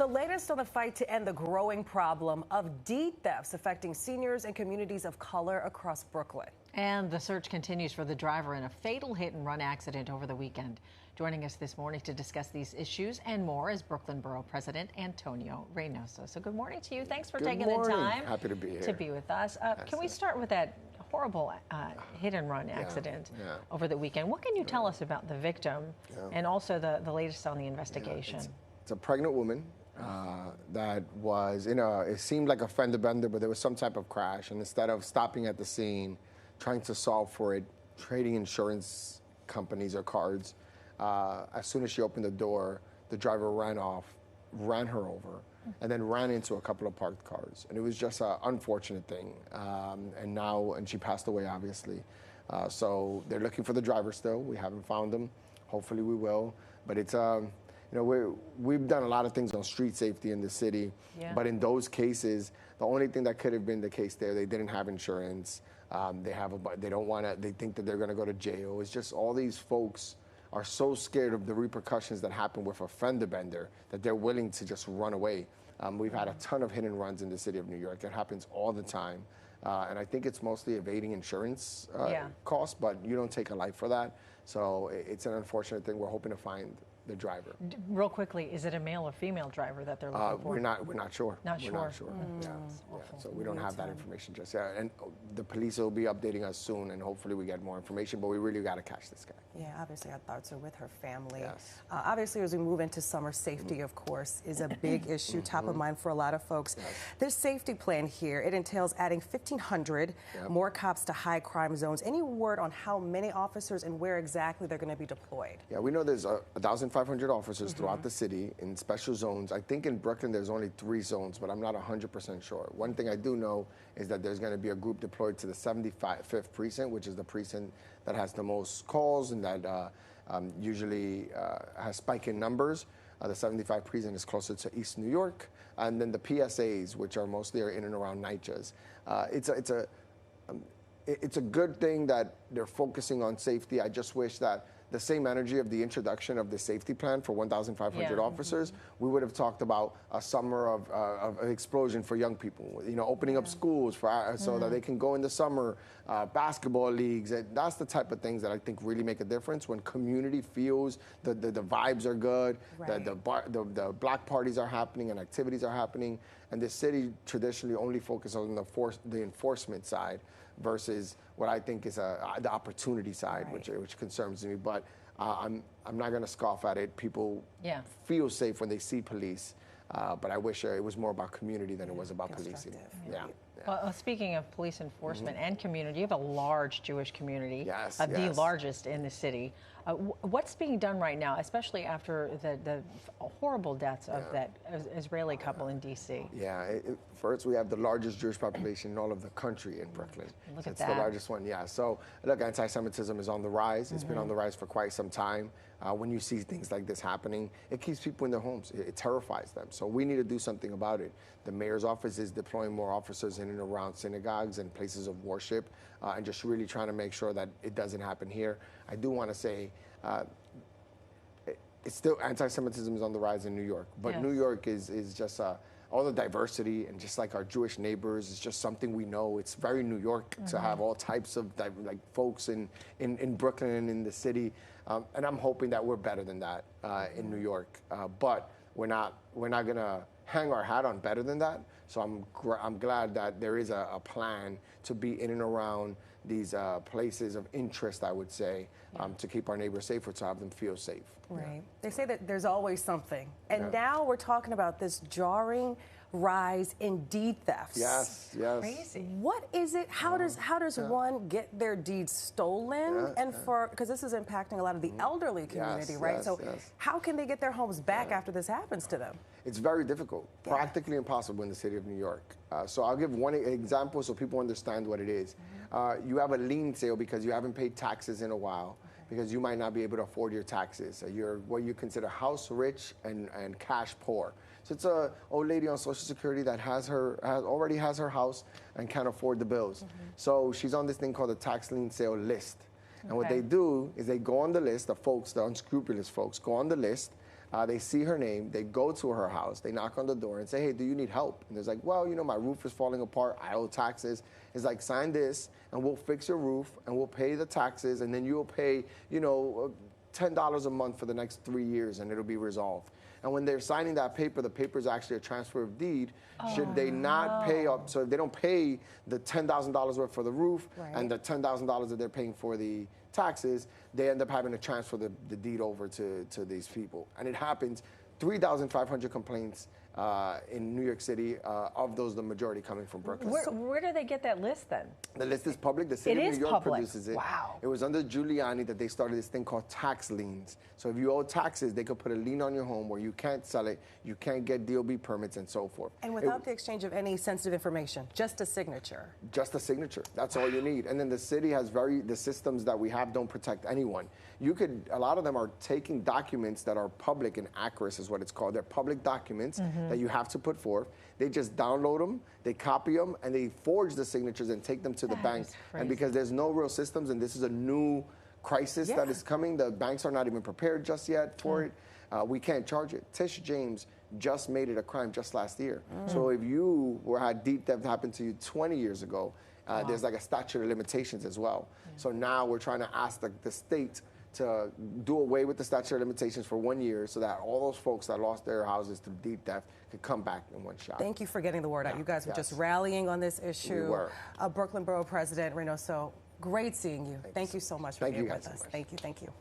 The latest on the fight to end the growing problem of deed thefts affecting seniors and communities of color across Brooklyn. And the search continues for the driver in a fatal hit-and-run accident over the weekend. Joining us this morning to discuss these issues and more is Brooklyn Borough President Antonio Reynoso. So good morning to you. Thanks for taking the time. Happy to be here. To be with us. Can we start with that horrible hit-and-run accident over the weekend? What can you tell us about the victim and also the latest on the investigation? It's a pregnant woman that was it seemed like a fender bender, but there was some type of crash. And instead of stopping at the scene, trying to solve for it, trading insurance companies or cards, as soon as she opened the door, the driver ran off, ran her over, and then ran into a couple of parked cars. And it was just an unfortunate thing. And she passed away, obviously. So they're looking for the driver still. We haven't found him. Hopefully we will. But it's, we've done a lot of things on street safety in the city. Yeah. But in those cases, the only thing that could have been the case there, they didn't have insurance. They don't want to, they think that they're going to go to jail. It's just all these folks are so scared of the repercussions that happen with a fender bender that they're willing to just run away. We've had a ton of hit and runs in the city of New York. It happens all the time. And I think it's mostly evading insurance costs, but you don't take a life for that. So it's an unfortunate thing. We're hoping to find the driver. Real quickly, is it a male or female driver that they're looking for? We're not sure. Not sure. Yeah. So we don't have that information just yet. And the police will be updating us soon, and hopefully we get more information, but we really got to catch this guy. Yeah, obviously our thoughts are with her family. Yes. Obviously, as we move into summer, safety, of course, is a big issue, top of mind for a lot of folks. Yes. This safety plan here, it entails adding 1,500 more cops to high crime zones. Any word on how many officers and where exactly they're going to be deployed? Yeah, we know there's 1,500 officers throughout the city in special zones. I think in Brooklyn there's only 3 zones, but I'm not 100% sure. One thing I do know is that there's going to be a group deployed to the 75th precinct, which is the precinct that has the most calls and that usually has spike in numbers. The 75 precinct is closer to East New York. And then the PSAs, which are mostly in and around NYPDs. It's a good thing that they're focusing on safety. I just wish that the same energy of the introduction of the safety plan for 1,500 officers, we would have talked about a summer of explosion for young people, opening up schools so that they can go in the summer, basketball leagues. That's the type of things that I think really make a difference when community feels the vibes are good, the black parties are happening and activities are happening. And the city traditionally only focuses on the enforcement side versus what I think is the opportunity side, which concerns me. But I'm not going to scoff at it. People feel safe when they see police, but I wish it was more about community than it was about policing. Well, speaking of police enforcement and community, you have a large Jewish community, the largest in the city. What's being done right now, especially after the horrible deaths of that Israeli couple in D.C.? First, we have the largest Jewish population in all of the country in Brooklyn. Look at that. It's the largest one, So, look, anti-Semitism is on the rise. It's been on the rise for quite some time. When you see things like this happening, it keeps people in their homes. It terrifies them. So we need to do something about it. The mayor's office is deploying more officers in and around synagogues and places of worship, and just really trying to make sure that it doesn't happen here. I do want to say, it's still anti-Semitism is on the rise in New York, but New York is just all the diversity and just like our Jewish neighbors is just something we know. It's very New York to have all types of folks in Brooklyn and in the city, and I'm hoping that we're better than that in New York. But we're not going to hang our hat on better than that. So I'm glad that there is a plan to be in and around these places of interest, I would say, to keep our neighbors safe or to have them feel safe. Right. They say that there's always something. And now we're talking about this jarring rise in deed thefts. Yes. Crazy. What is it? How does one get their deeds stolen? Because this is impacting a lot of the elderly community, right? So how can they get their homes back after this happens to them? It's very difficult, practically impossible in the city of New York. So I'll give one example so people understand what it is. You have a lien sale because you haven't paid taxes in a while, because you might not be able to afford your taxes. You're what you consider house rich and cash poor. So it's an old lady on Social Security that already has her house and can't afford the bills. So she's on this thing called the tax lien sale list. And what they do is they go on the list, the unscrupulous folks go on the list, They see her name, they go to her house, they knock on the door and say, hey, do you need help? And there's like, well, you know, my roof is falling apart, I owe taxes. It's like, sign this and we'll fix your roof and we'll pay the taxes and then you'll pay, you know, $10 a month for the next 3 years and it'll be resolved. And when they're signing that paper, the paper is actually a transfer of deed. Should they not pay up, so if they don't pay the $10,000 worth for the roof and the $10,000 that they're paying for the taxes, they end up having to transfer the deed over to these people. And it happens, 3,500 complaints in New York City, of those, the majority coming from Brooklyn. Where do they get that list then? The list is public. The city of New York produces it. Wow. It was under Giuliani that they started this thing called tax liens. So if you owe taxes, they could put a lien on your home where you can't sell it, you can't get DOB permits and so forth. And without the exchange of any sensitive information, just a signature. Just a signature. That's all you need. And then the city has the systems that we have don't protect anyone. A lot of them are taking documents that are public and accurate is what it's called. They're public documents that you have to put forth. They just download them, they copy them, and they forge the signatures and take them to the bank. And because there's no real systems, and this is a new crisis that is coming, the banks are not even prepared just yet for it. We can't charge it. Tish James just made it a crime just last year. So if you had deed theft happen to you 20 years ago, there's like a statute of limitations as well. So now we're trying to ask the state to do away with the statute of limitations for 1 year so that all those folks that lost their houses to deed theft could come back in one shot. Thank you for getting the word out. You guys were just rallying on this issue. We were. Brooklyn Borough President Reynoso, great seeing you. Thank you so much for being with us. Thank you. Thank you.